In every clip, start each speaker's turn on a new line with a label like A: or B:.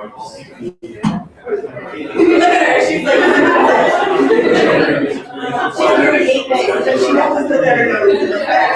A: She's like, she's doing 8 things, and she knows that they're going to the back.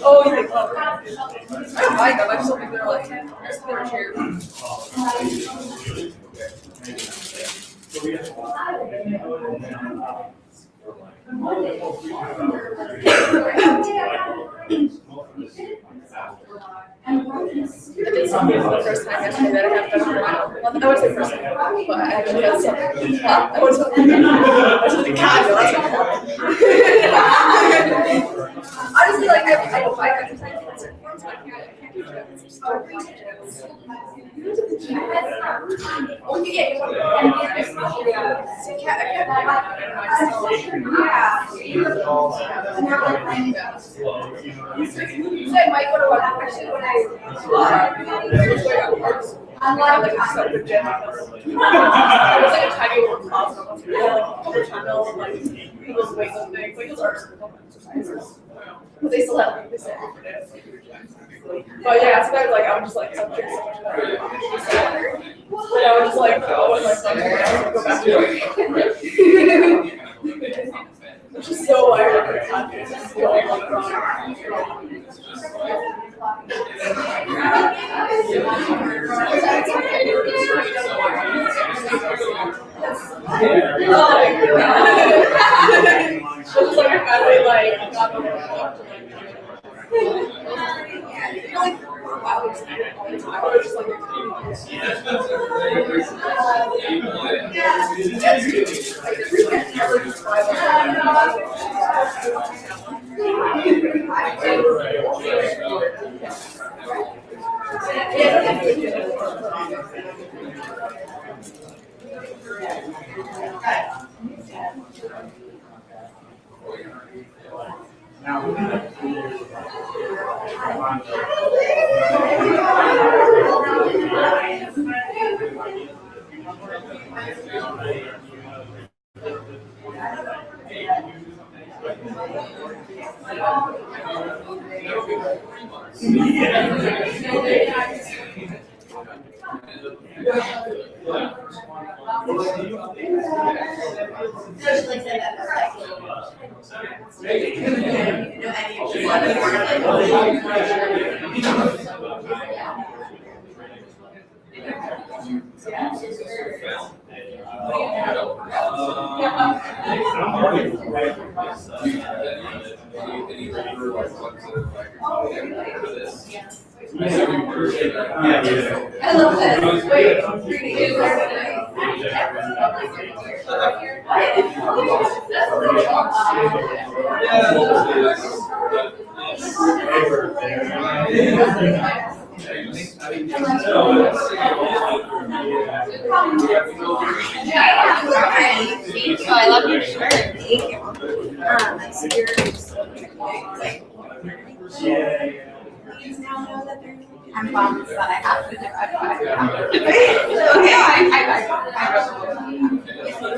A: Oh, you think I don't like them. I just don't think they're like they're cheap. I did something for the first time yesterday that I haven't done in a while. Well, I would say first time, but I actually had something. I went to the condo. That's not honestly, like, I don't find exercising in certain forms, but I can't do gyms. Oh, yeah, you want to go. So, I can't I might go to one, actually, when I'm like a separate gym. It was like a tiny little closet, like a tunnel, and like people's weights and things, like those are exercises. But they still have like this every day. But yeah, so I would just like drink so much water. And I would just like go and like go back to work. Which is so wired for the content. Just going like wrong. It's like a family like got over I love this. Wait, 3D.
B: Oh, I love your shirt. Thank you. I'm bummed that I have to do it. Okay, I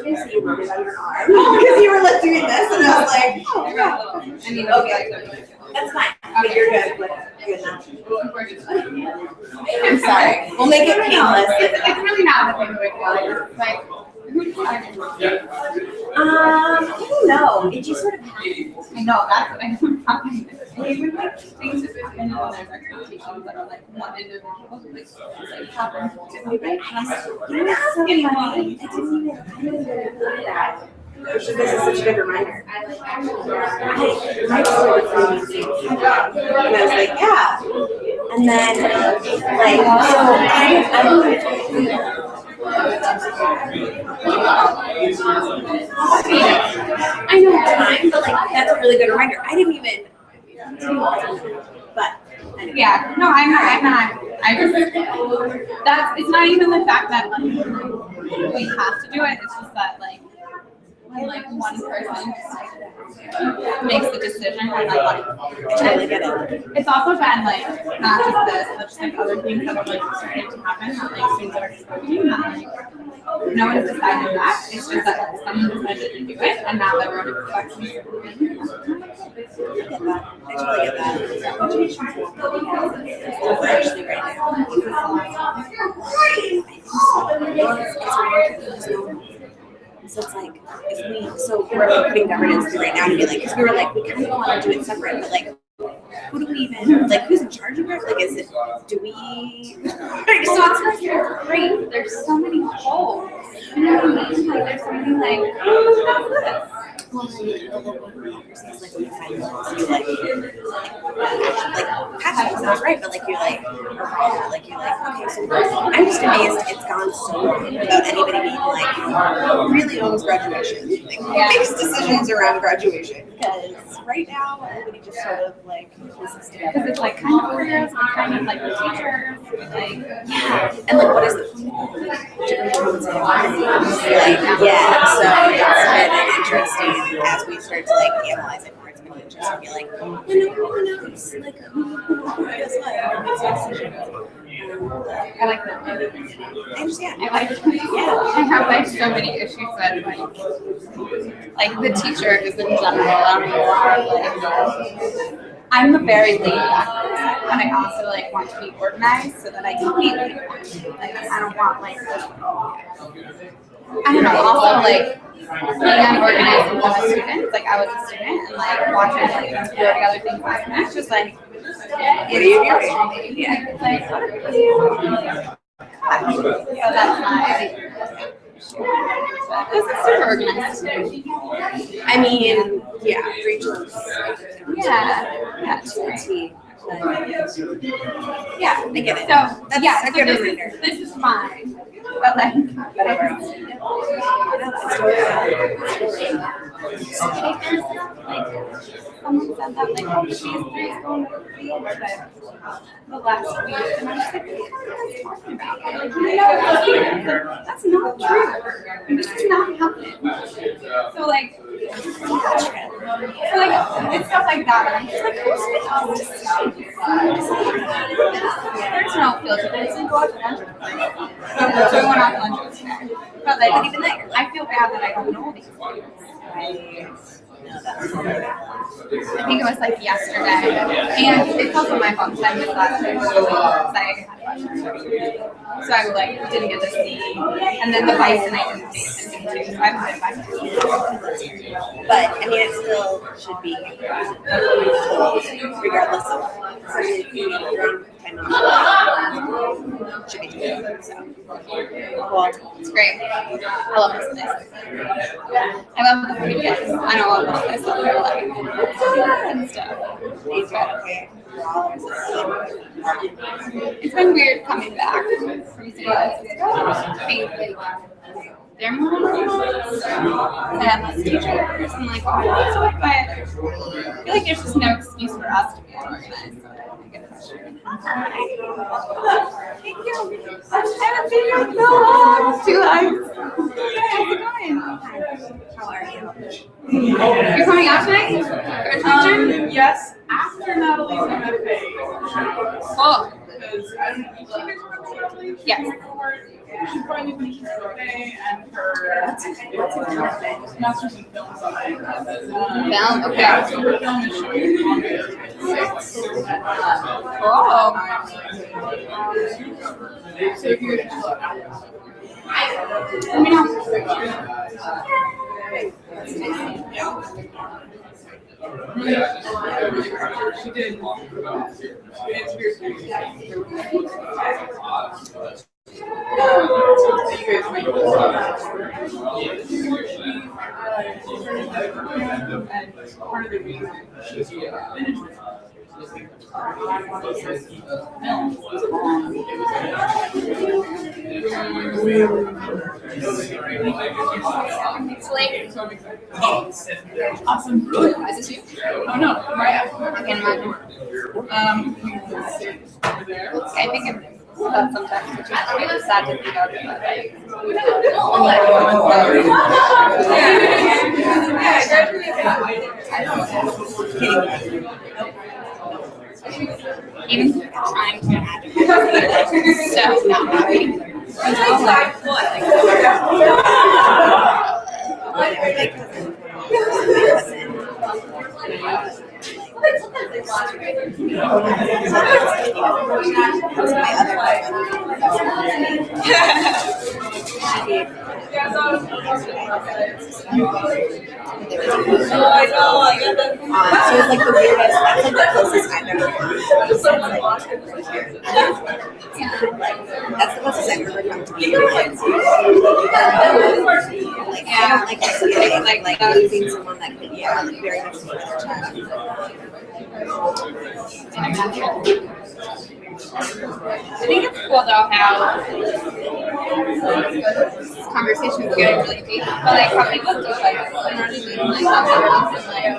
C: okay, so you wrote it on your arm because you were like doing this, and I was like, oh yeah.
B: I mean,
C: Okay. That's fine. But you're good. Good enough. I'm sorry. We'll make it painless.
B: It's really not a big deal. Like, who decided?
C: I don't know. It just sort of happened.
B: I know, that's what I'm talking about. And even like things that happen when there's expectations that are like one individual, like happen to me, right? And I'm like,
C: You know, so funny. I didn't even do that. This is such a good reminder. I sort of and I was like, yeah. And then, like, so I know time, but like that's a really good reminder. I didn't even but anyway.
B: yeah, no, I'm not. I just that's it's not even the fact that like we have to do it. It's just that like one person makes the decision and like
C: I totally get it.
B: it's also been like not just this, but just like other things that are like starting to happen that like things that are happening that like no one's decided that. It's just that like someone decided to do it and now everyone expects me to do it.
C: I get that. I totally get that. Graduation's actually right now. So it's like, we're putting governance through right now to be like, because we were like, we kind of want to do it separate, but like, who do we even, like, who's in charge of it? Like, do we?
B: So it's like great. There's so many holes. You know what I mean? Like there's so many like, oh, what's this?
C: Well, it's like when you find out, you like passion sounds right, but like you're like, okay, so I'm just amazed it's gone so long without anybody being like, really owns graduation, like, makes decisions around graduation, because right now everybody just sort of like pieces together.
B: Because it's like kind of careers, but kind of like the teachers, like
C: yeah, and like what is the different tones and like so it's been interesting as we start to like analyze it more. It's been interesting to be like, who knows, like who does what, makes what decisions.
B: I like that.
C: I understand.
B: I like I have like so many issues with like the teachers in general. I'm a very laid back person, and I also like want to be organized so that I can be like I don't want like this. I don't know. Also, like being unorganized with other students. Like I was a student and like watching like throw together things last night. It's just like yeah. It's like what are you? So that's my. This is super organized.
C: I mean, yeah, Rachel's.
B: Yeah.
C: Yeah, I get it.
B: So
C: That's
B: yeah,
C: a good
B: so
C: reminder.
B: this is fine. But like whatever. Someone said that like oh, she's 3 is going to be the last week, and I'm just like, what are you talking about? Like, that's not true. This is not happening. So like, it's stuff like that. And I'm just like, who's making this decision? There's no filter. It's like go out to lunch. So we went out to lunch today. But like, even like, I feel bad that I don't know these things. I think it was like yesterday, and it's also my fault because I missed last week so I like didn't get to see, and then the vice and I didn't pay attention to, so I haven't been back to.
C: But I mean, it still should be regardless of should be doing so.
B: Cool. It's great. I love this place. I love the food. Yes, I know all about this. I love like and stuff. It's been weird coming back from San Francisco. They're more organized. They have less teachers and like all that stuff, but I feel like there's just no excuse for us to be unorganized. Hi. Thank you. I haven't seen you in so long. 2 lives. How's it going?
C: How are you?
B: You're coming out tonight?
A: Yes, after Natalie's MFA.
B: Oh.
A: Because
B: Yes.
A: She finally finished her MFA and her master's in film design.
B: Film, okay.
A: So her film is showing on the 6th.
B: Cool.
A: So if you're interested,
B: Let me know.
A: she did. It's weird. Part of the reason she finished awesome.
B: Is this you?
A: Oh no, Mariah.
B: I can imagine.
A: Over there.
B: I think that sometimes it's just really sad to think of, but like, even trying to imagine so not happy.
C: So it's like the weirdest, that's like the closest I've ever come. That's the closest I've ever come to being a kid. Like, I don't like this feeling, like losing someone that could, like very much like their child.
B: I think it's cool though how this conversation is getting really deep, but like how people do like, you know what I mean?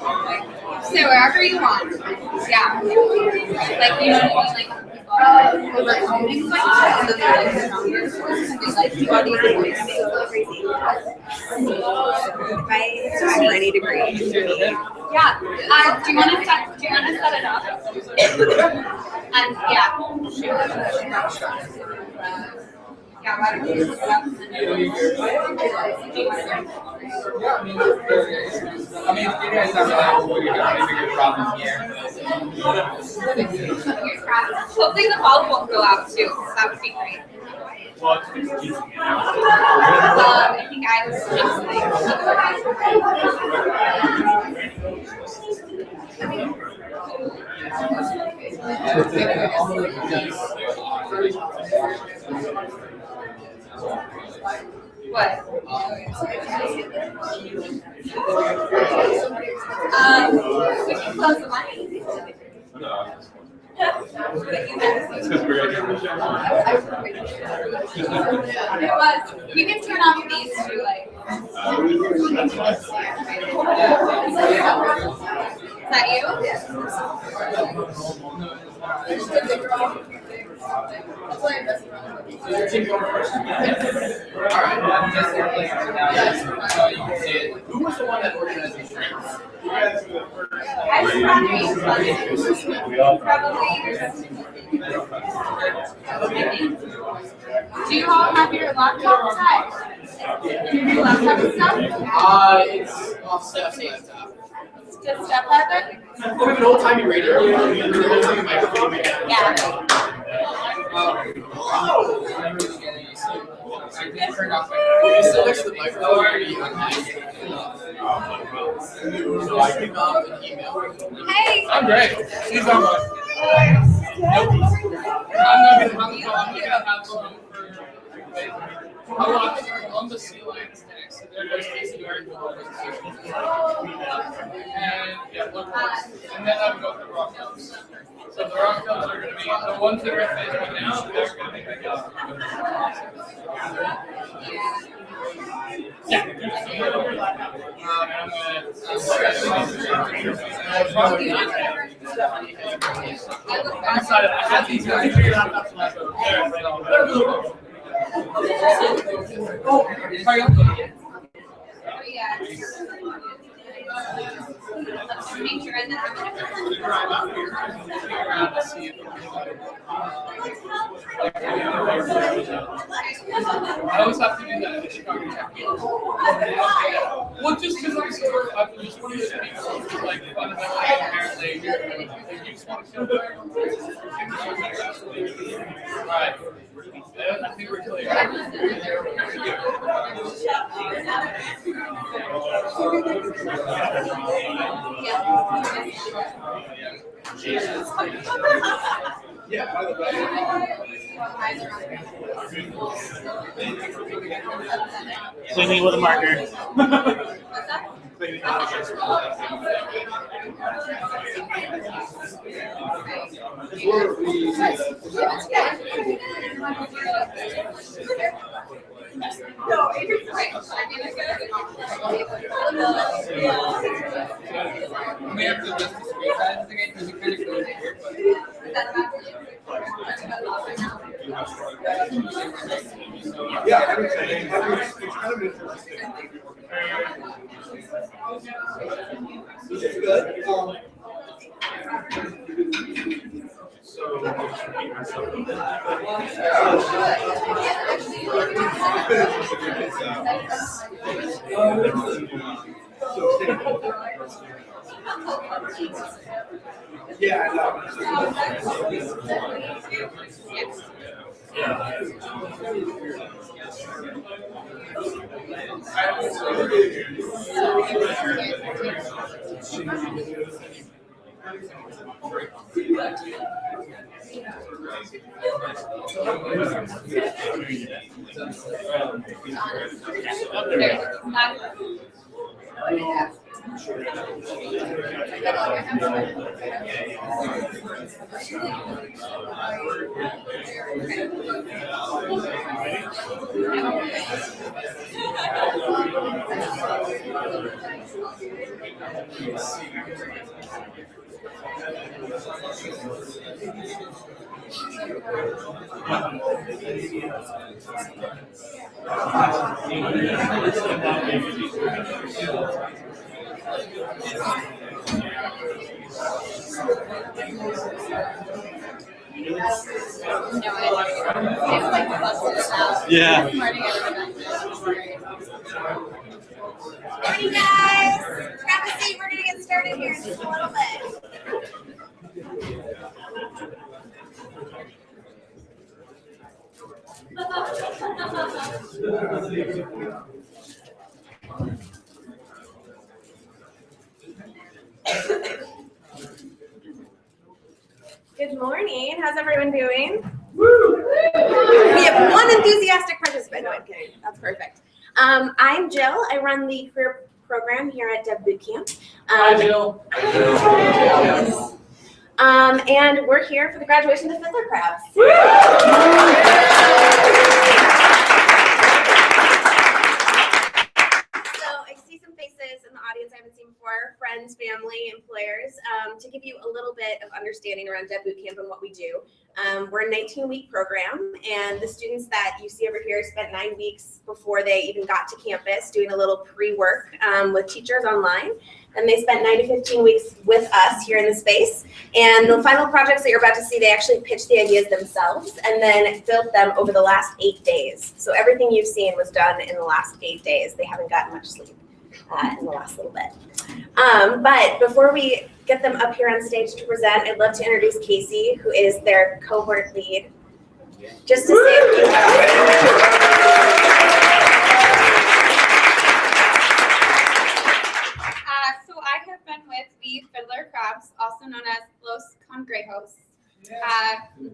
B: Like, so wherever you want, yeah. Like you know what I mean? Like overcome things like that, and then they're like stronger. Because like bodies and voices so crazy.
C: If I for any degree, for me,
B: Yeah. Do you want to set it up? And yeah. Yeah, why don't you set it up?
D: I mean, you guys have like really big problem here.
B: Hopefully the bulb won't go out too. That would be great. I think I was just what? We can close the mic. It was. You can turn off these too, like. Is that you?
D: Alright, just now you can see it. Who was the one that organized the drinks?
B: I should probably. Do you all have your laptop set? Your laptop is stuff?
D: It's off Steph's laptop.
B: Just Steph has it?
D: We have an old timey radio. An old timey microphone.
B: Yeah.
D: I did turn off my you still next to the microphone or you so I pick up an email.
B: Hey!
D: I'm great. She's on one. Nope. I'm gonna have some on the sea lions next. There's Casey Garden and yeah, look, and then I'm going to the rock clubs. So the rock clubs are going to be the ones that are at phase right now. They're going to be big up. Yeah. I had these guys figured out that's my vote.
B: Oh, yeah. Let's make sure and then I'm gonna.
D: I always have to do that in the Chicago Tech game. Well, just because I'm just one of those people who like fundamentally apparently like, you just want to kill fire. Alright. I think we're clear.
E: Yeah, by the way.
F: Cleaning with a marker.
D: We have to list the screen sizes again because it kind of goes here.
E: Yeah, I would say it's kind of interesting. This is good. Yeah, I
F: Yeah.
C: Morning, guys. Grab a seat. We're gonna get started here in just a little bit. Good morning. How's everyone doing? Woo! We have one enthusiastic participant. No, I'm kidding. That's perfect. I'm Jill. I run the career program here at Deb Bootcamp.
D: Hi, Jill.
C: And we're here for the graduation of Fiddler crabs. So I see some faces in the audience I haven't seen before, friends, family, employers, to give you a little bit of understanding around Deb Bootcamp and what we do. We're a 19-week program, and the students that you see over here spent 9 weeks before they even got to campus doing a little pre-work with teachers online. And they spent 9 to 15 weeks with us here in the space. And the final projects that you're about to see, they actually pitched the ideas themselves and then built them over the last 8 days. So everything you've seen was done in the last 8 days. They haven't gotten much sleep in the last little bit. But before we get them up here on stage to present, I'd love to introduce Casey, who is their cohort lead. Just to say a few
B: So I have been with the Fiddler crabs, also known as Los Congrejos,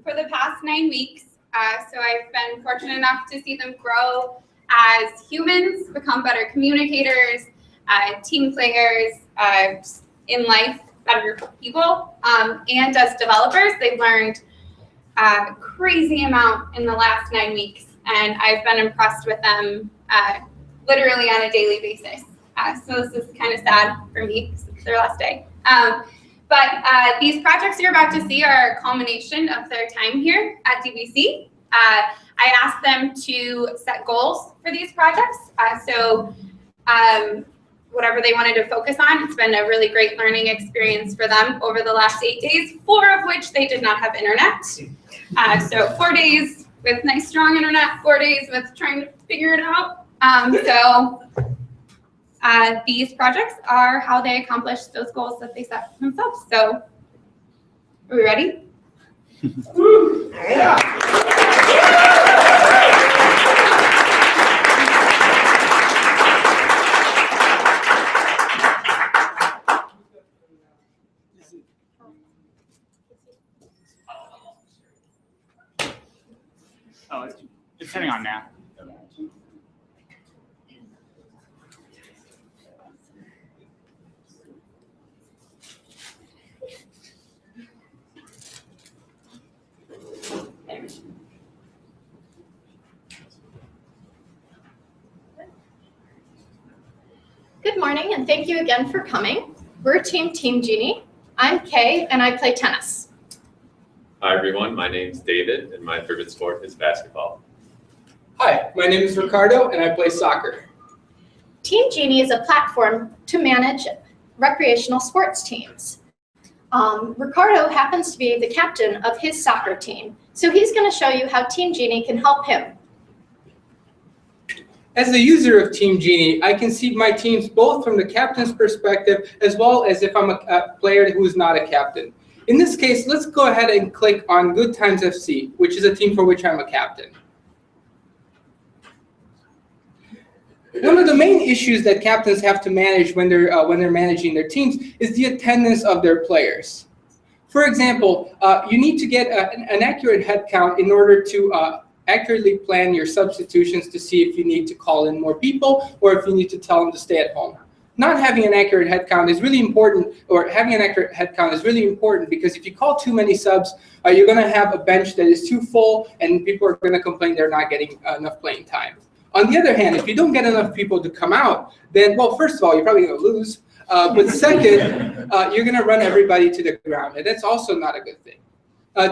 B: for the past 9 weeks. So I've been fortunate enough to see them grow as humans, become better communicators, team players, in life, better people. And as developers, they've learned a crazy amount in the last 9 weeks. And I've been impressed with them literally on a daily basis. So this is kind of sad for me because it's their last day. But these projects you're about to see are a culmination of their time here at DBC. I asked them to set goals for these projects. whatever they wanted to focus on. It's been a really great learning experience for them over the last 8 days, 4 of which they did not have internet. So 4 days with nice strong internet, 4 days with trying to figure it out. These projects are how they accomplish those goals that they set for themselves. So are we ready?
C: All right.
F: Oh, it's turning on now.
G: Good morning, and thank you again for coming. We're Team Genie. I'm Kay, and I play tennis.
H: Hi everyone, my name's David, and my favorite sport is basketball.
I: Hi, my name is Ricardo, and I play soccer.
G: Team Genie is a platform to manage recreational sports teams. Ricardo happens to be the captain of his soccer team, so he's going to show you how Team Genie can help him.
I: As a user of Team Genie, I can see my teams both from the captain's perspective as well as if I'm a player who is not a captain. In this case, let's go ahead and click on Good Times FC, which is a team for which I'm a captain. One of the main issues that captains have to manage when they're managing their teams is the attendance of their players. For example, you need to get an accurate head count in order to accurately plan your substitutions to see if you need to call in more people or if you need to tell them to stay at home. Not having an accurate head count is really important, or having an accurate head count is really important because if you call too many subs, you're going to have a bench that is too full and people are going to complain they're not getting enough playing time. On the other hand, if you don't get enough people to come out, then, well, first of all, you're probably going to lose. But second, you're going to run everybody to the ground, and that's also not a good thing.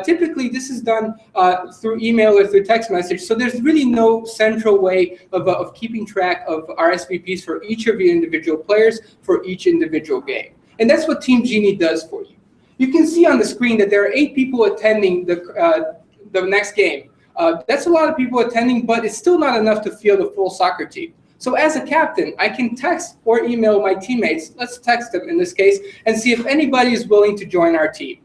I: Typically, this is done through email or through text message, so there's really no central way of keeping track of RSVPs for each of your individual players for each individual game. And that's what Team Genie does for you. You can see on the screen that there are 8 people attending the next game. That's a lot of people attending, but it's still not enough to field a full soccer team. So as a captain, I can text or email my teammates, let's text them in this case, and see if anybody is willing to join our team.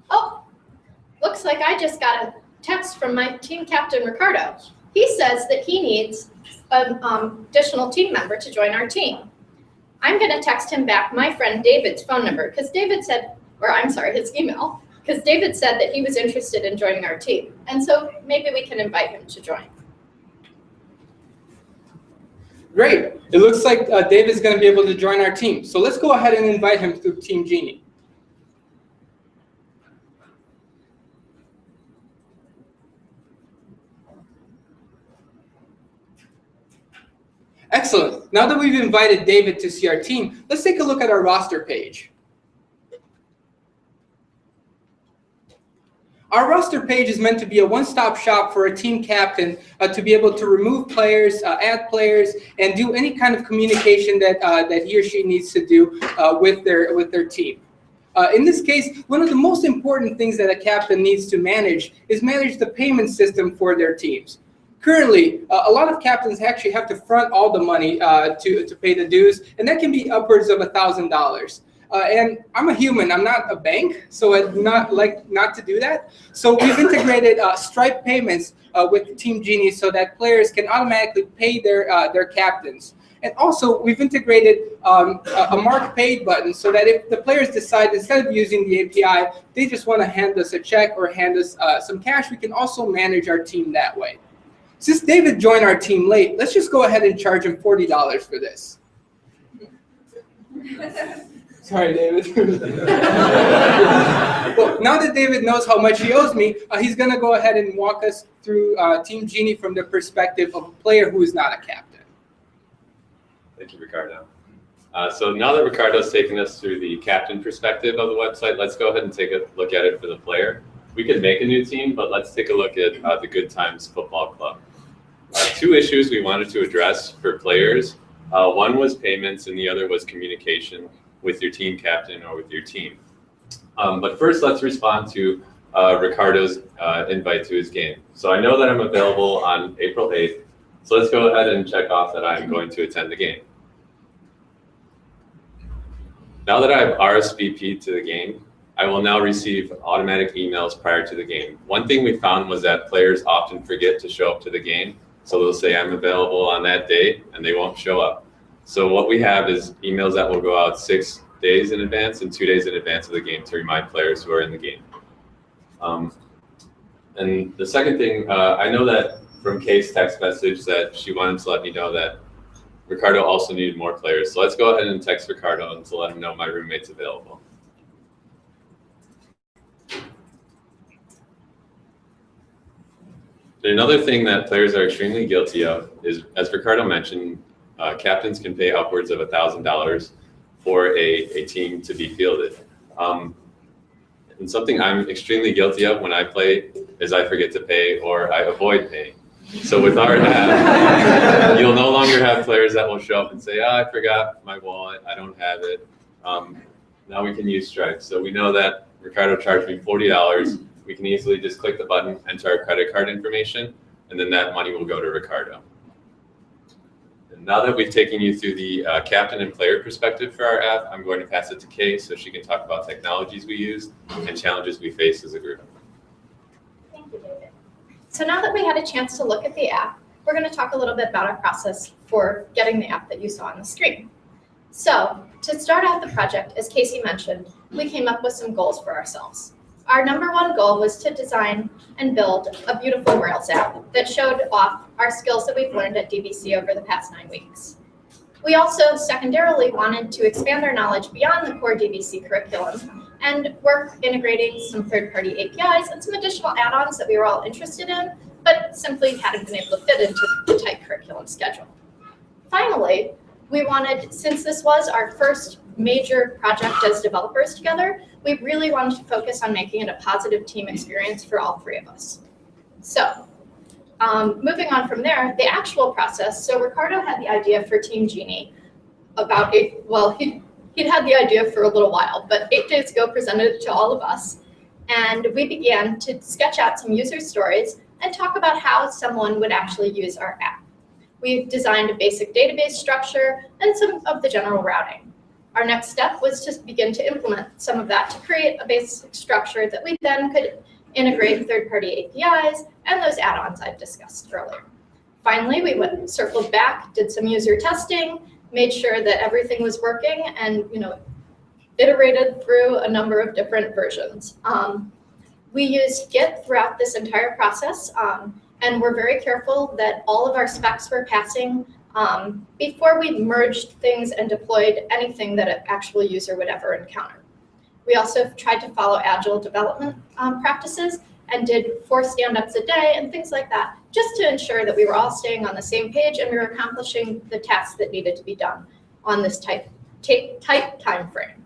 G: Oh, looks like I just got a text from my team captain, Ricardo. He says that he needs an additional team member to join our team. I'm going to text him back my friend David's phone number because David said, or I'm sorry, his email, because David said that he was interested in joining our team. And so maybe we can invite him to join.
I: Great. It looks like David's going to be able to join our team. So let's go ahead and invite him through Team Genie. Excellent. Now that we've invited David to see our team, let's take a look at our roster page. Our roster page is meant to be a one-stop shop for a team captain to be able to remove players, add players, and do any kind of communication that he or she needs to do with their team. In this case, one of the most important things that a captain needs to manage is manage the payment system for their teams. Currently, a lot of captains actually have to front all the money to pay the dues, and that can be upwards of $1,000. And I'm a human, I'm not a bank, so I'd not like not to do that. So we've integrated Stripe payments with Team Genie so that players can automatically pay their captains. And also, we've integrated a mark paid button so that if the players decide instead of using the API, they just want to hand us a check or hand us some cash, we can also manage our team that way. Since David joined our team late, let's just go ahead and charge him $40 for this. Sorry, David. Well, now that David knows how much he owes me, he's going to go ahead and walk us through Team Genie from the perspective of a player who is not a captain.
H: Thank you, Ricardo. So now that Ricardo's taken us through the captain perspective of the website, let's go ahead and take a look at it for the player. we could make a new team, but let's take a look at the Good Times Football Club. Two issues we wanted to address for players. One was payments and the other was communication with your team captain or with your team. But first, let's respond to Ricardo's invite to his game. So I know that I'm available on April 8th. So let's go ahead and check off that I'm going to attend the game. Now that I've RSVP'd to the game, I will now receive automatic emails prior to the game. One thing we found was that players often forget to show up to the game. So they'll say I'm available on that date and they won't show up. So what we have is emails that will go out 6 days in advance and 2 days in advance of the game to remind players who are in the game. And the second thing, I know that from Kay's text message that she wanted to let me know that Ricardo also needed more players. So let's go ahead and text Ricardo and to let him know my roommate's available. And another thing that players are extremely guilty of is, as Ricardo mentioned, captains can pay upwards of $1,000 for a team to be fielded. And something I'm extremely guilty of when I play is I forget to pay or I avoid paying. So with our app, you'll no longer have players that will show up and say, oh, I forgot my wallet, I don't have it. Now we can use Stripe. So we know that Ricardo charged me $40. We can easily just click the button, enter our credit card information, and then that money will go to Ricardo. And now that we've taken you through the captain and player perspective for our app, I'm going to pass it to Kay so she can talk about technologies we use and challenges we face as a group.
G: Thank you, David. So now that we had a chance to look at the app, we're going to talk a little bit about our process for getting the app that you saw on the screen. So to start out the project, as Casey mentioned, we came up with some goals for ourselves. Our number one goal was to design and build a beautiful Rails app that showed off our skills that we've learned at DBC over the past 9 weeks. We also secondarily wanted to expand our knowledge beyond the core DBC curriculum and work integrating some third-party APIs and some additional add-ons that we were all interested in, but simply hadn't been able to fit into the tight curriculum schedule. Finally, we wanted, since this was our first major project as developers together, we really wanted to focus on making it a positive team experience for all three of us. So moving on from there, the actual process. So Ricardo had the idea for Team Genie about he'd had the idea for a little while, but 8 days ago presented it to all of us. And we began to sketch out some user stories and talk about how someone would actually use our app. We've designed a basic database structure and some of the general routing. Our next step was to begin to implement some of that to create a basic structure that we then could integrate third-party APIs and those add-ons I've discussed earlier. Finally, we circled back, did some user testing, made sure that everything was working, and iterated through a number of different versions. We used Git throughout this entire process, and we're very careful that all of our specs were passing before we merged things and deployed anything that an actual user would ever encounter. We also tried to follow agile development practices and did 4 stand-ups a day and things like that, just to ensure that we were all staying on the same page and we were accomplishing the tasks that needed to be done on this tight time frame.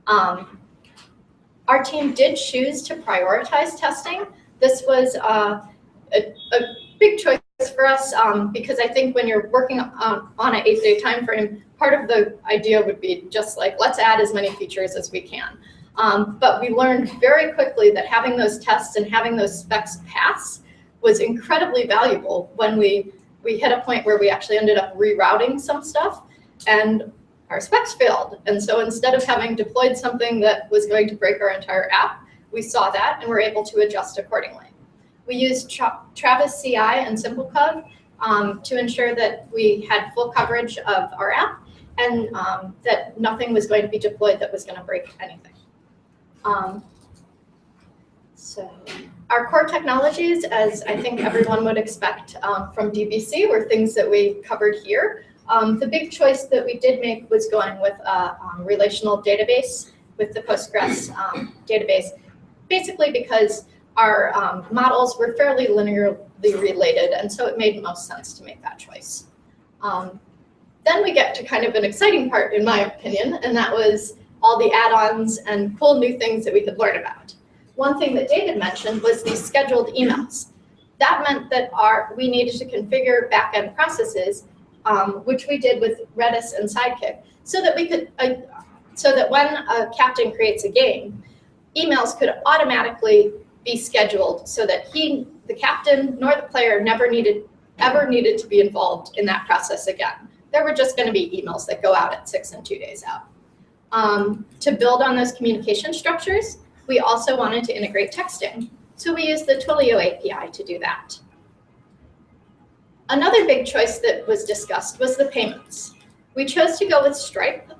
G: Our team did choose to prioritize testing. This was a big choice for us because I think when you're working on an 8-day time frame, part of the idea would be just like, let's add as many features as we can. But we learned very quickly that having those tests and having those specs pass was incredibly valuable when we hit a point where we actually ended up rerouting some stuff and our specs failed. And so instead of having deployed something that was going to break our entire app, we saw that and were able to adjust accordingly. We used Travis CI and Simple Code to ensure that we had full coverage of our app and that nothing was going to be deployed that was going to break anything. So our core technologies, as I think everyone would expect from DBC, were things that we covered here. The big choice that we did make was going with a relational database with the Postgres database, basically because our models were fairly linearly related, and so it made most sense to make that choice. Then we get to kind of an exciting part, in my opinion, and that was all the add-ons and cool new things that we could learn about. one thing that David mentioned was these scheduled emails. That meant that we needed to configure backend processes, which we did with Redis and Sidekick, so that we could, so that when a captain creates a game, emails could automatically be scheduled so that the captain nor the player ever needed to be involved in that process again. There were just going to be emails that go out at 6 and 2 days out. To build on those communication structures, we also wanted to integrate texting. So we used the Twilio API to do that. Another big choice that was discussed was the payments. We chose to go with Stripe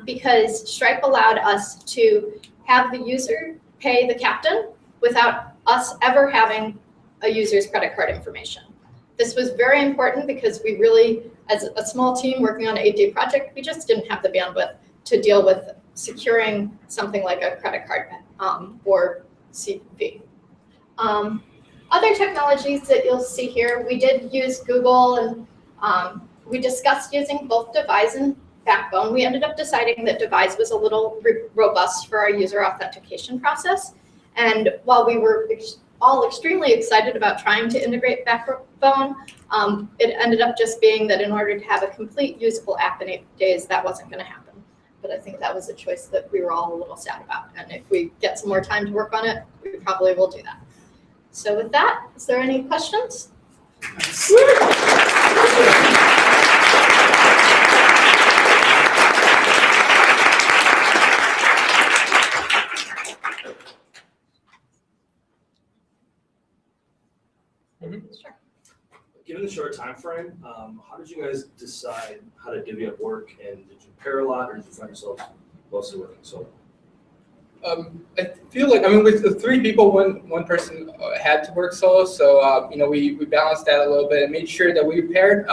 G: because Stripe allowed us to have the user pay the captain without us ever having a user's credit card information. This was very important because we really, as a small team working on an 8-day project, we just didn't have the bandwidth to deal with securing something like a credit card or CV. Other technologies that you'll see here, we did use Google, and we discussed using both Devise and Backbone. We ended up deciding that Devise was a little robust for our user authentication process. And while we were all extremely excited about trying to integrate Backbone, it ended up just being that in order to have a complete usable app in 8 days, that wasn't going to happen. But I think that was a choice that we were all a little sad about. And if we get some more time to work on it, we probably will do that. So with that, is there any questions? Sure.
J: Given the short time frame, how did you guys decide how to divvy up work, and did you pair a lot, or did you find yourselves mostly working solo?
I: I feel like, I mean, with the 3 people, one person had to work solo, so we balanced that a little bit and made sure that we paired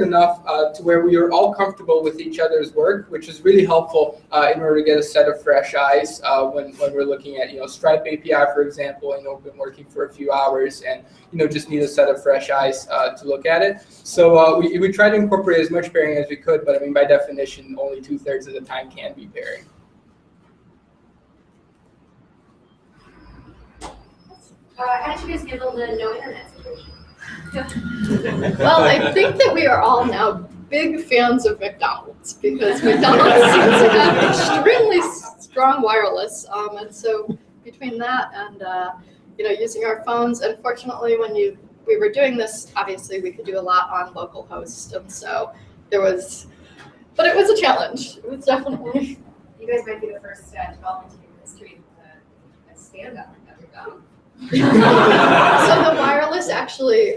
I: enough to where we were all comfortable with each other's work, which is really helpful in order to get a set of fresh eyes when we're looking at Stripe API, for example. We've been working for a few hours and just need a set of fresh eyes to look at it. So we tried to incorporate as much pairing as we could, but I mean, by definition, only 2/3 of the time can be pairing.
K: How did you guys handle the no internet situation?
G: Well, I think that we are all now big fans of McDonald's because McDonald's seems to have extremely strong wireless, and so between that and using our phones, unfortunately, when we were doing this, obviously we could do a lot on localhost, and so but it was a challenge. It was definitely.
K: You guys might be the first development team in history to stand up at McDonald's.
G: So the wireless actually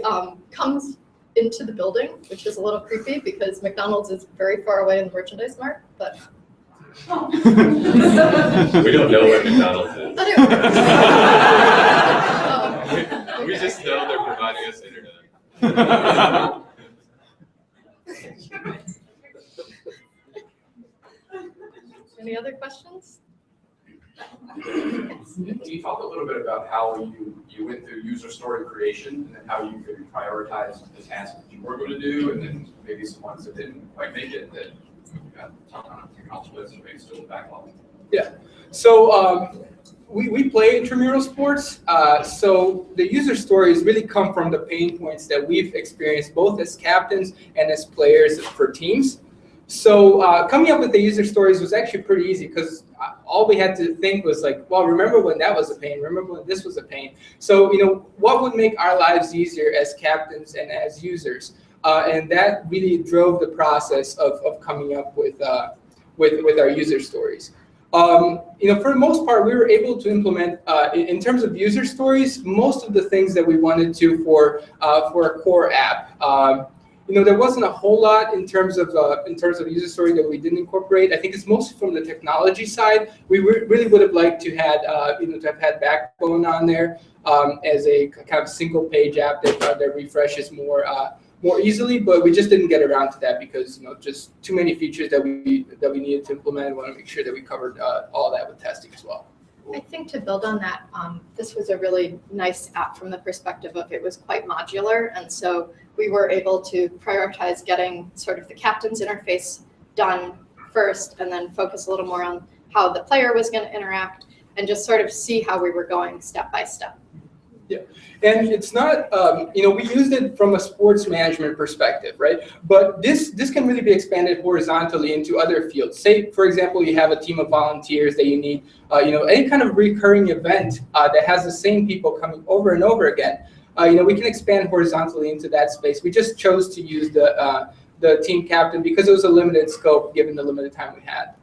G: comes into the building, which is a little creepy because McDonald's is very far away in the merchandise mart, but
H: We don't know where McDonald's is.
G: but it works.
H: We just know they're providing us internet.
G: Any other questions?
E: Can you talk a little bit about how you went through user story creation and then how you could prioritize the tasks that you were going to do, and then maybe some ones that didn't quite make it that you got some accomplishments and maybe still backlog?
I: Yeah. So we play intramural sports. So the user stories really come from the pain points that we've experienced both as captains and as players for teams. So coming up with the user stories was actually pretty easy because all we had to think was like, well, remember when that was a pain? Remember when this was a pain? So, what would make our lives easier as captains and as users? And that really drove the process of coming up with our user stories. For the most part, we were able to implement, in terms of user stories, most of the things that we wanted to for a core app. There wasn't a whole lot in terms of user story that we didn't incorporate. I think it's mostly from the technology side. We really would have liked to have had Backbone on there as a kind of single page app that refreshes more easily, but we just didn't get around to that because just too many features that we needed to implement. We want to make sure that we covered all that with testing as well.
G: I think to build on that, this was a really nice app from the perspective of it was quite modular, and so we were able to prioritize getting sort of the captain's interface done first and then focus a little more on how the player was going to interact. and just sort of see how we were going step by step.
I: Yeah, and it's not, we used it from a sports management perspective, right? But this can really be expanded horizontally into other fields. Say, for example, you have a team of volunteers that you need, any kind of recurring event that has the same people coming over and over again. We can expand horizontally into that space. We just chose to use the team captain because it was a limited scope given the limited time we had.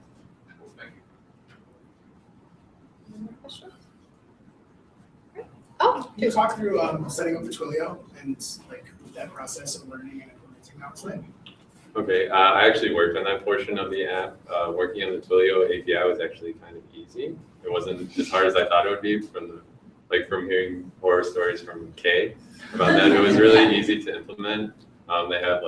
G: Oh,
L: Can you talk through setting up the Twilio and like that process of learning and implementing that was like?
H: Okay, I actually worked on that portion of the app. Working on the Twilio API was actually kind of easy. It wasn't as hard as I thought it would be from hearing horror stories from Kay about that. It was really easy to implement. They have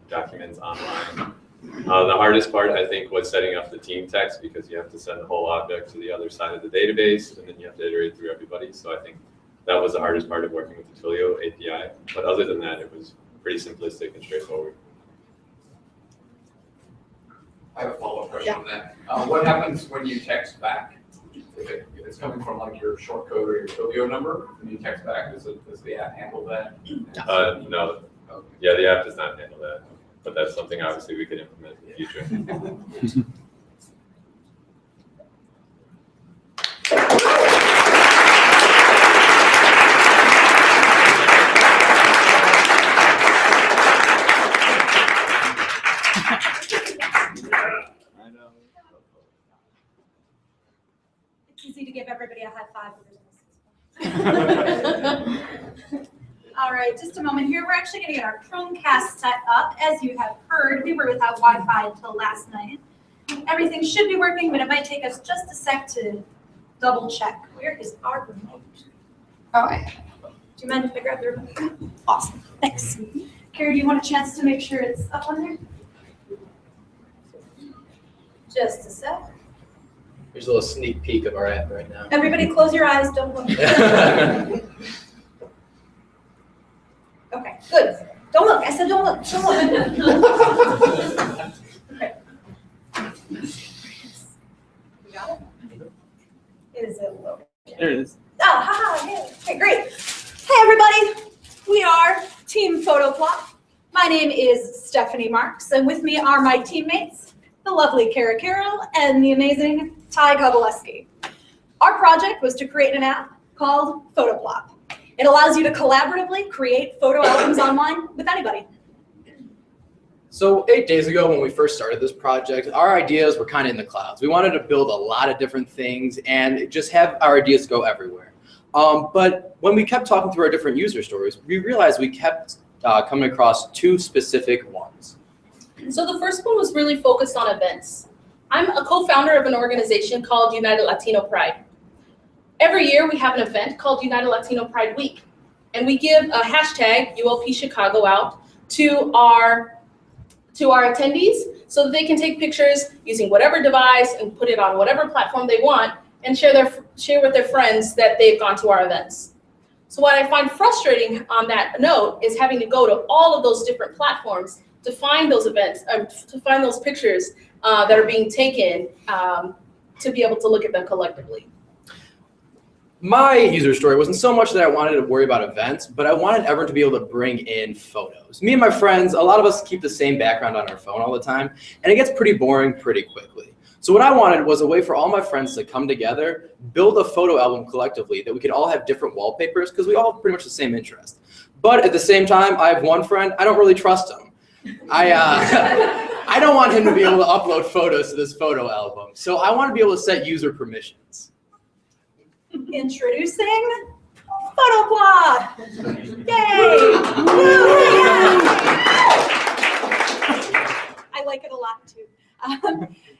H: documents online. The hardest part, I think, was setting up the team text because you have to send the whole object to the other side of the database, and then you have to iterate through everybody. So I think that was the hardest part of working with the Twilio API. But other than that, it was pretty simplistic and straightforward.
E: I have a follow-up question on that. What happens when you text back? If it's coming from like your short code or your Twilio number, when you text back, does the app handle that?
H: No.
E: Okay.
H: Yeah, the app does not handle that. But that's something obviously we could implement in the future.
M: It's easy to give everybody a high five. All right, just a moment here. We're actually going to get our Chromecast set up. As you have heard, we were without Wi-Fi until last night. Everything should be working, but it might take us just a sec to double check. Where is our remote?
B: Oh, I have it.
M: Do you mind if I grab the remote? Awesome, thanks. Carrie, do you want a chance to make sure it's up on there? Just a sec.
N: Here's a little sneak peek of our app right now.
M: Everybody close your eyes, don't look. Okay, good. Don't look. I said don't look. Don't look. Okay. You got it? Is it loaded?
F: There it is.
M: Oh, haha, yeah. Okay, great. Hey, everybody. We are Team PhotoPlop. My name is Stephanie Marks, and with me are my teammates, the lovely Kara Carroll and the amazing Ty Kobaleski. Our project was to create an app called PhotoPlop. It allows you to collaboratively create photo albums online with anybody.
N: So 8 days ago when we first started this project, our ideas were kind of in the clouds. We wanted to build a lot of different things and just have our ideas go everywhere. But when we kept talking through our different user stories, we realized we kept coming across two specific ones.
A: So the first one was really focused on events. I'm a co-founder of an organization called United Latino Pride. Every year we have an event called United Latino Pride Week, and we give a hashtag ULP Chicago out to our attendees so that they can take pictures using whatever device and put it on whatever platform they want and share with their friends that they've gone to our events. So what I find frustrating on that note is having to go to all of those different platforms to find those events, to find those pictures that are being taken to be able to look at them collectively.
N: My user story wasn't so much that I wanted to worry about events, but I wanted everyone to be able to bring in photos. Me and my friends, a lot of us keep the same background on our phone all the time, and it gets pretty boring pretty quickly. So what I wanted was a way for all my friends to come together, build a photo album collectively that we could all have different wallpapers because we all have pretty much the same interest. But at the same time, I have one friend, I don't really trust him. I don't want him to be able to upload photos to this photo album. So I want to be able to set user permissions.
M: Introducing PhotoPlop. Yay! I like it a lot too.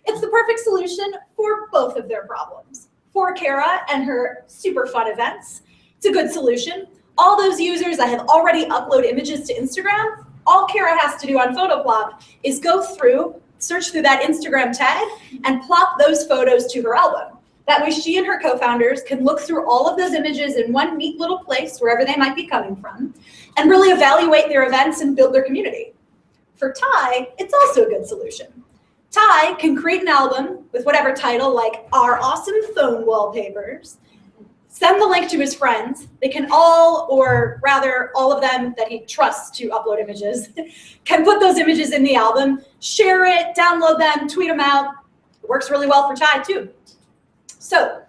M: It's the perfect solution for both of their problems. For Kara and her super fun events, it's a good solution. All those users that have already uploaded images to Instagram, all Kara has to do on PhotoPlop is go through, search through that Instagram tag, and plop those photos to her album. That way she and her co-founders can look through all of those images in one neat little place, wherever they might be coming from, and really evaluate their events and build their community. For Ty, it's also a good solution. Ty can create an album with whatever title, like our awesome phone wallpapers, send the link to his friends. They can all, or rather all of them that he trusts to upload images, can put those images in the album, share it, download them, tweet them out. It works really well for Ty too. So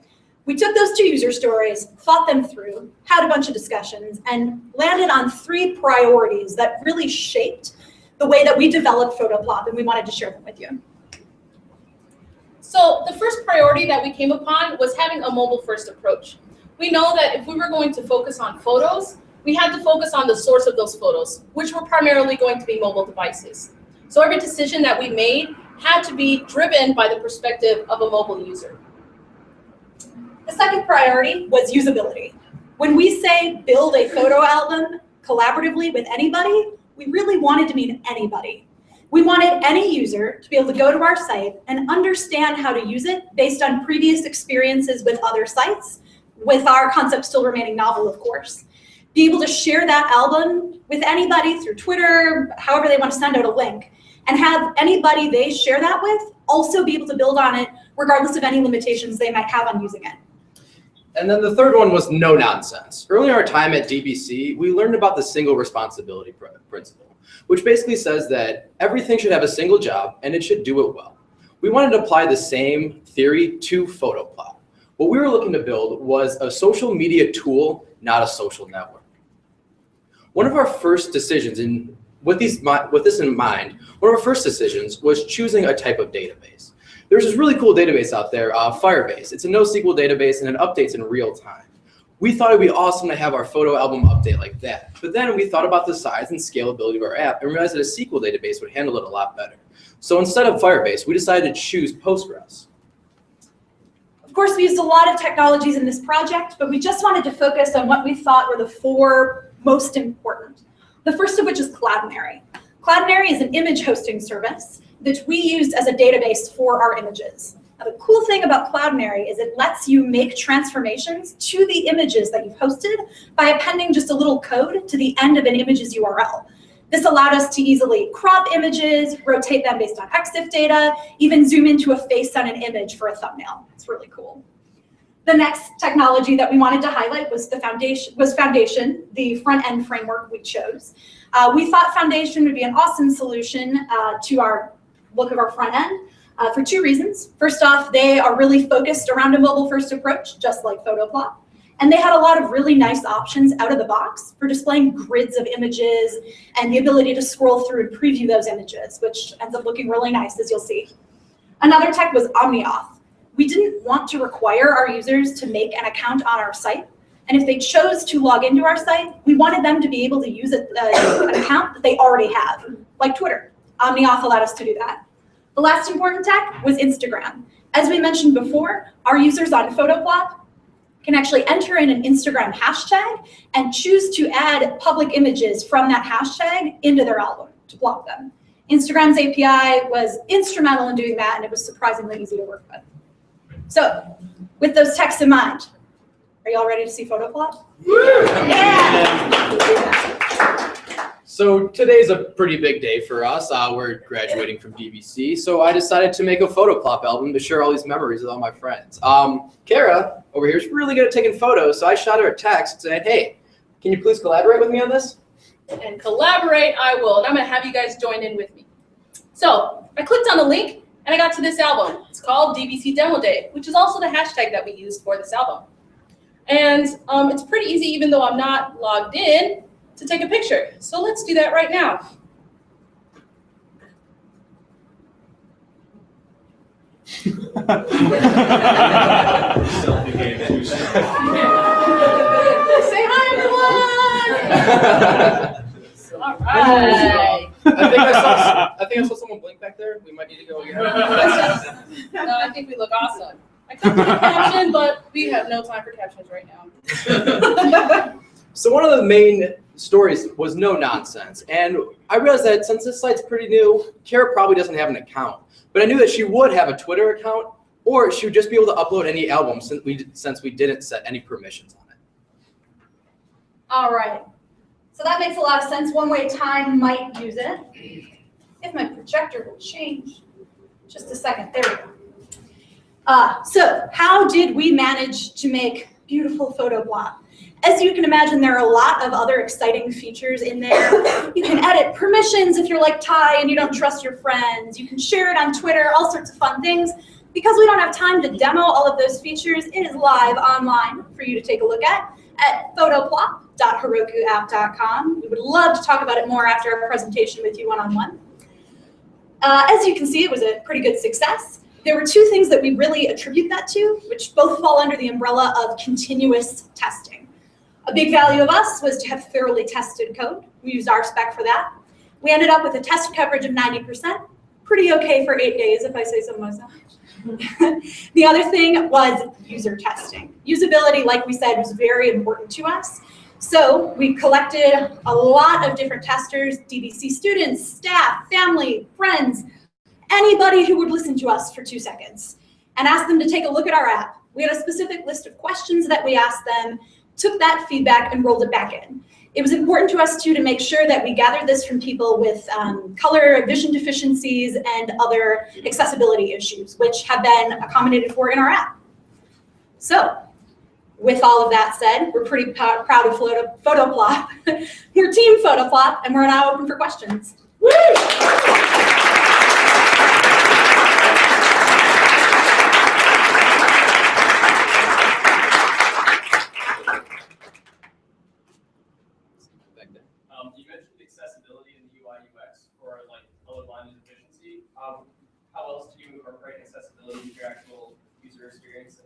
M: we took those 2 user stories, thought them through, had a bunch of discussions, and landed on 3 priorities that really shaped the way that we developed PhotoPlop, and we wanted to share them with you.
A: So the first priority that we came upon was having a mobile-first approach. We know that if we were going to focus on photos, we had to focus on the source of those photos, which were primarily going to be mobile devices. So every decision that we made had to be driven by the perspective of a mobile user.
M: The second priority was usability. When we say build a photo album collaboratively with anybody, we really wanted to mean anybody. We wanted any user to be able to go to our site and understand how to use it based on previous experiences with other sites, with our concept still remaining novel, of course. Be able to share that album with anybody through Twitter, however they want to send out a link, and have anybody they share that with also be able to build on it regardless of any limitations they might have on using it.
N: And then the third one was no nonsense. Early in our time at DBC, we learned about the single responsibility principle, which basically says that everything should have a single job and it should do it well. We wanted to apply the same theory to PhotoPlop. What we were looking to build was a social media tool, not a social network. One of our first decisions, and with this in mind, one of our first decisions was choosing a type of database. There's this really cool database out there, Firebase. It's a NoSQL database and it updates in real time. We thought it'd be awesome to have our photo album update like that. But then we thought about the size and scalability of our app and realized that a SQL database would handle it a lot better. So instead of Firebase, we decided to choose Postgres.
M: Of course, we used a lot of technologies in this project, but we just wanted to focus on what we thought were the 4 most important. The first of which is Cloudinary. Cloudinary is an image hosting service that we used as a database for our images. Now, the cool thing about Cloudinary is it lets you make transformations to the images that you've hosted by appending just a little code to the end of an image's URL. This allowed us to easily crop images, rotate them based on EXIF data, even zoom into a face on an image for a thumbnail. It's really cool. The next technology that we wanted to highlight was Foundation, the front-end framework we chose. We thought Foundation would be an awesome solution to our look of our front end for 2 reasons. First off, they are really focused around a mobile-first approach, just like PhotoPlop. And they had a lot of really nice options out of the box for displaying grids of images and the ability to scroll through and preview those images, which ends up looking really nice, as you'll see. Another tech was OmniAuth. We didn't want to require our users to make an account on our site. And if they chose to log into our site, we wanted them to be able to use an account that they already have, like Twitter. OmniAuth allowed us to do that. The last important tech was Instagram. As we mentioned before, our users on PhotoPlop can actually enter in an Instagram hashtag and choose to add public images from that hashtag into their album to block them. Instagram's API was instrumental in doing that, and it was surprisingly easy to work with. So, with those techs in mind, are y'all ready to see PhotoPlop? Yeah!
N: So today's a pretty big day for us. We're graduating from DBC, so I decided to make a PhotoPlop album to share all these memories with all my friends. Kara over here is really good at taking photos, so I shot her a text saying, hey, can you please collaborate with me on this?
A: And collaborate I will, and I'm gonna have you guys join in with me. So I clicked on the link and I got to this album. It's called DBC Demo Day, which is also the hashtag that we used for this album. And it's pretty easy, even though I'm not logged in, to take a picture. So let's do that right now. Say hi, everyone! All right.
N: I think I saw someone blink back there. We might need to go again.
A: No, I think we look awesome. I could put a caption, but we have no time for captions right now.
N: So one of the main stories was no nonsense. And I realized that since this site's pretty new, Kara probably doesn't have an account. But I knew that she would have a Twitter account, or she would just be able to upload any album since we didn't set any permissions on it.
M: All right. So that makes a lot of sense. One way Time might use it. If my projector will change. Just a second. There we go. So how did we manage to make beautiful photo block? As you can imagine, there are a lot of other exciting features in there. You can edit permissions if you're like Ty and you don't trust your friends. You can share it on Twitter, all sorts of fun things. Because we don't have time to demo all of those features, it is live online for you to take a look at photoplop.herokuapp.com. We would love to talk about it more after our presentation with you one-on-one. As you can see, it was a pretty good success. There were two things that we really attribute that to, which both fall under the umbrella of continuous testing. A big value of us was to have thoroughly tested code. We used our spec for that. We ended up with a test coverage of 90%. Pretty okay for 8 days, if I say so myself. The other thing was user testing. Usability, like we said, was very important to us. So we collected a lot of different testers, DBC students, staff, family, friends, anybody who would listen to us for 2 seconds, and asked them to take a look at our app. We had a specific list of questions that we asked them, took that feedback and rolled it back in. It was important to us too to make sure that we gathered this from people with color, vision deficiencies, and other accessibility issues, which have been accommodated for in our app. So, with all of that said, we're pretty proud of Photoplop. We're Team Photoplop, and we're now open for questions. Woo!
O: You mentioned accessibility in the UI UX for like colorblind and deficiency. How else do you incorporate accessibility into your actual user experience?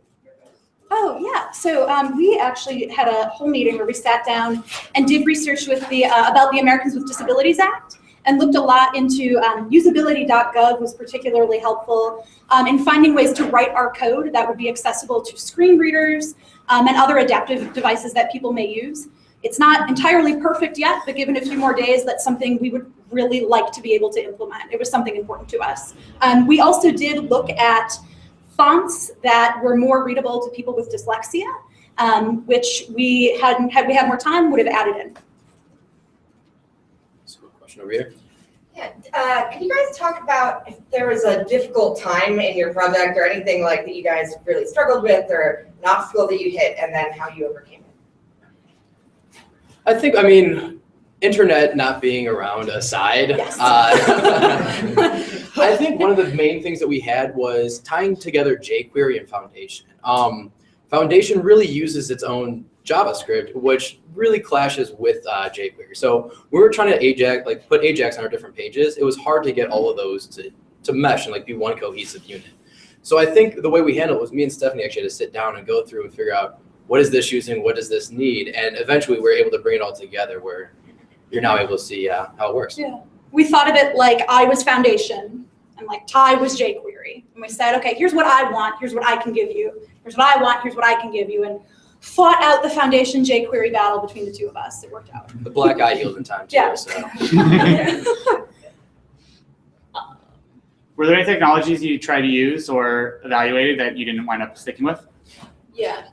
M: Oh yeah, so we actually had a whole meeting where we sat down and did research with the about the Americans with Disabilities Act and looked a lot into usability.gov was particularly helpful in finding ways to write our code that would be accessible to screen readers and other adaptive devices that people may use. It's not entirely perfect yet, but given a few more days, that's something we would really like to be able to implement. It was something important to us. We also did look at fonts that were more readable to people with dyslexia, which we had more time, would have added in.
N: That's a good question over here.
C: Yeah, can you guys talk about if there was a difficult time in your project or anything like that you guys really struggled with or an obstacle that you hit and then how you overcame it?
N: I think, internet not being around aside,
M: Yes.
N: I think one of the main things that we had was tying together jQuery and Foundation. Foundation really uses its own JavaScript, which really clashes with jQuery. So we were trying to put Ajax on our different pages. It was hard to get all of those to mesh and be one cohesive unit. So I think the way we handled it was me and Stephanie actually had to sit down and go through and figure out what is this using, what does this need, and eventually we were able to bring it all together where you're now able to see how it works.
M: Yeah. We thought of it like I was Foundation and like Ty was jQuery. And we said, okay, here's what I want, here's what I can give you. Here's what I want, here's what I can give you. And fought out the Foundation jQuery battle between the two of us. It worked out.
N: The black eye healed in time too.
M: Yeah.
N: So.
F: Were there any technologies you tried to use or evaluated that you didn't wind up sticking with?
A: Yeah,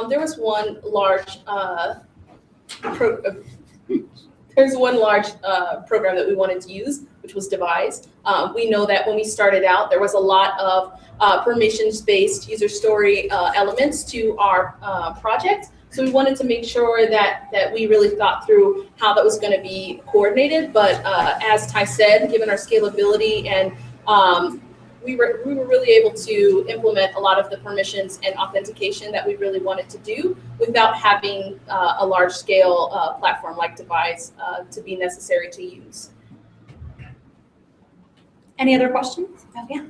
A: there was one large program that we wanted to use, which was Devise. We know that when we started out, there was a lot of permissions-based user story elements to our project. So we wanted to make sure that we really thought through how that was going to be coordinated. But as Ty said, given our scalability and we were really able to implement a lot of the permissions and authentication that we really wanted to do without having a large-scale platform like Devise to be necessary to use.
M: Any other questions? Oh, yeah.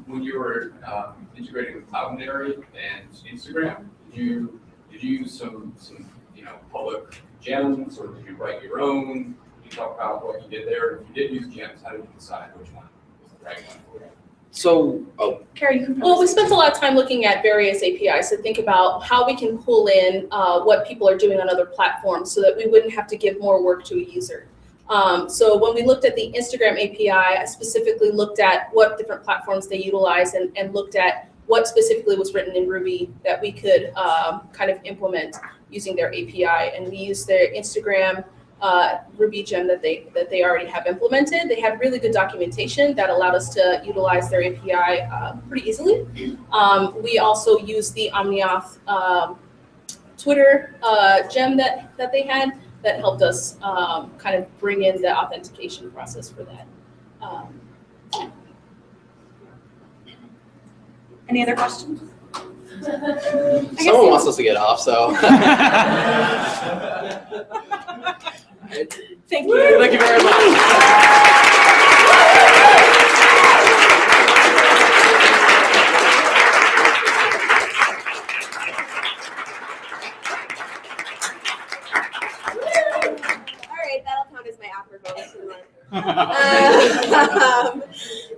E: When you were integrating with Cloudinary and Instagram, did you use some public gems, or did you write your own? Can you talk about what you did there? If you did use gems, how did you decide which one was the right one for you?
N: So,
M: Carrie, you can.
A: Well, we spent a lot of time looking at various APIs to think about how we can pull in what people are doing on other platforms so that we wouldn't have to give more work to a user. So when we looked at the Instagram API, I specifically looked at what different platforms they utilize and looked at what specifically was written in Ruby that we could kind of implement using their API. And we used their Instagram Ruby gem that they already have implemented. They had really good documentation that allowed us to utilize their API pretty easily. We also used the OmniAuth Twitter gem that they had that helped us kind of bring in the authentication process for that.
C: Any other questions?
N: Someone wants us to get off, so.
C: Thank you.
N: Thank you very much.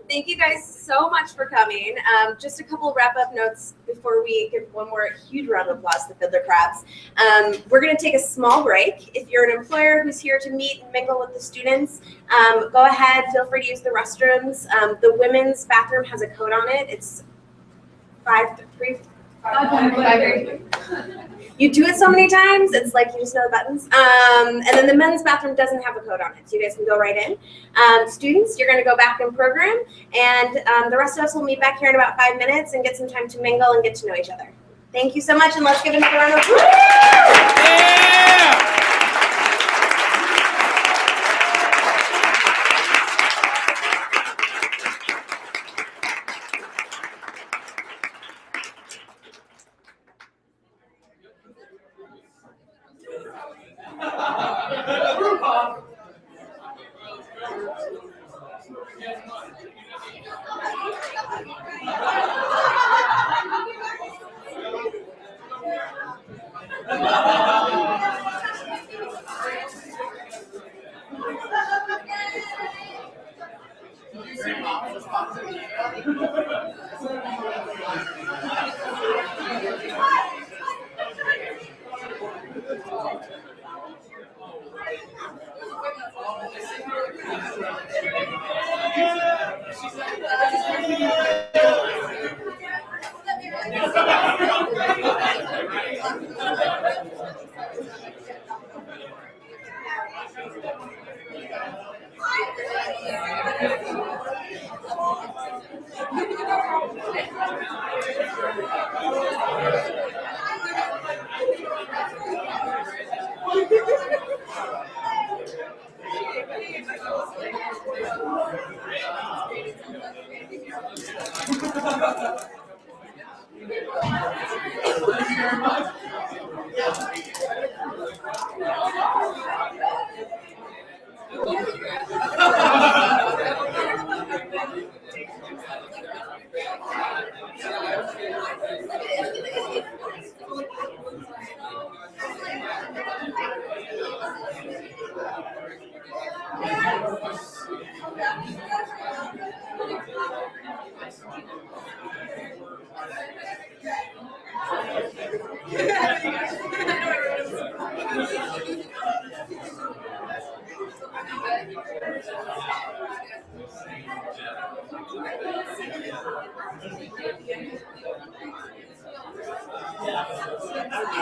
C: Thank you guys so much for coming. Just a couple wrap-up notes before we give one more huge round of applause to Fiddler Crabs. We're going to take a small break. If you're an employer who's here to meet and mingle with the students, go ahead, feel free to use the restrooms. The women's bathroom has a code on it. It's 533. You do it so many times, it's like you just know the buttons. And then the men's bathroom doesn't have a code on it, so you guys can go right in. Students, you're gonna go back in program, and the rest of us will meet back here in about 5 minutes and get some time to mingle and get to know each other. Thank you so much, and let's give another round of applause.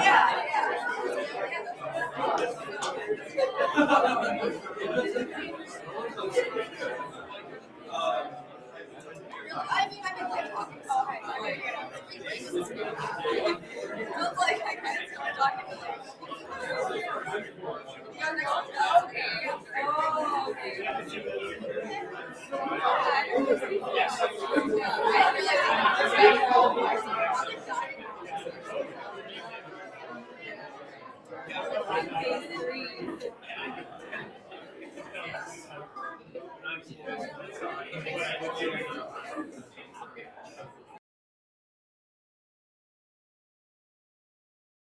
C: Yeah!